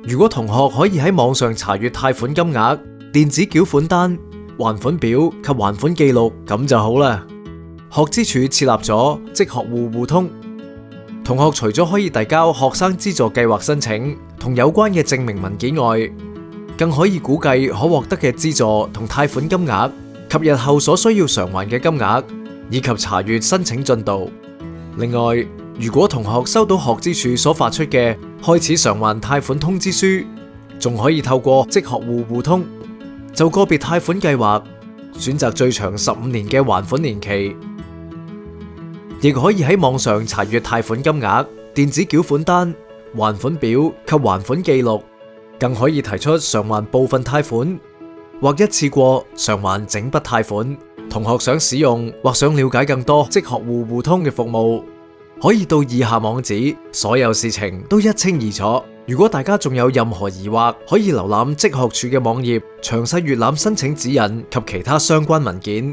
如果同學可以喺網上查閱貸款金額、電子繳款單、還款表及還款記錄，咁就好啦。學資處設立咗職學戶互通，同學除咗可以遞交學生資助計劃申請同有關嘅證明文件外，更可以估計可獲得嘅資助同貸款金額及日後所需要償還嘅金額，以及查閱申請進度。另外，如果同學收到學資處所發出嘅開始償還貸款通知書，仲可以透過職學戶互通，就個別貸款計劃選擇最長15年嘅還款年期，亦可以喺網上查閱貸款金額、電子繳款單、還款表及還款記錄，更可以提出償還部分貸款或一次過償還整筆貸款。同學想使用或想了解更多職學戶互通嘅服務，可以到以下網址，所有事情都一清二楚。如果大家仲有任何疑惑，可以瀏覽職學處嘅網頁，詳細閱覽申請指引及其他相關文件。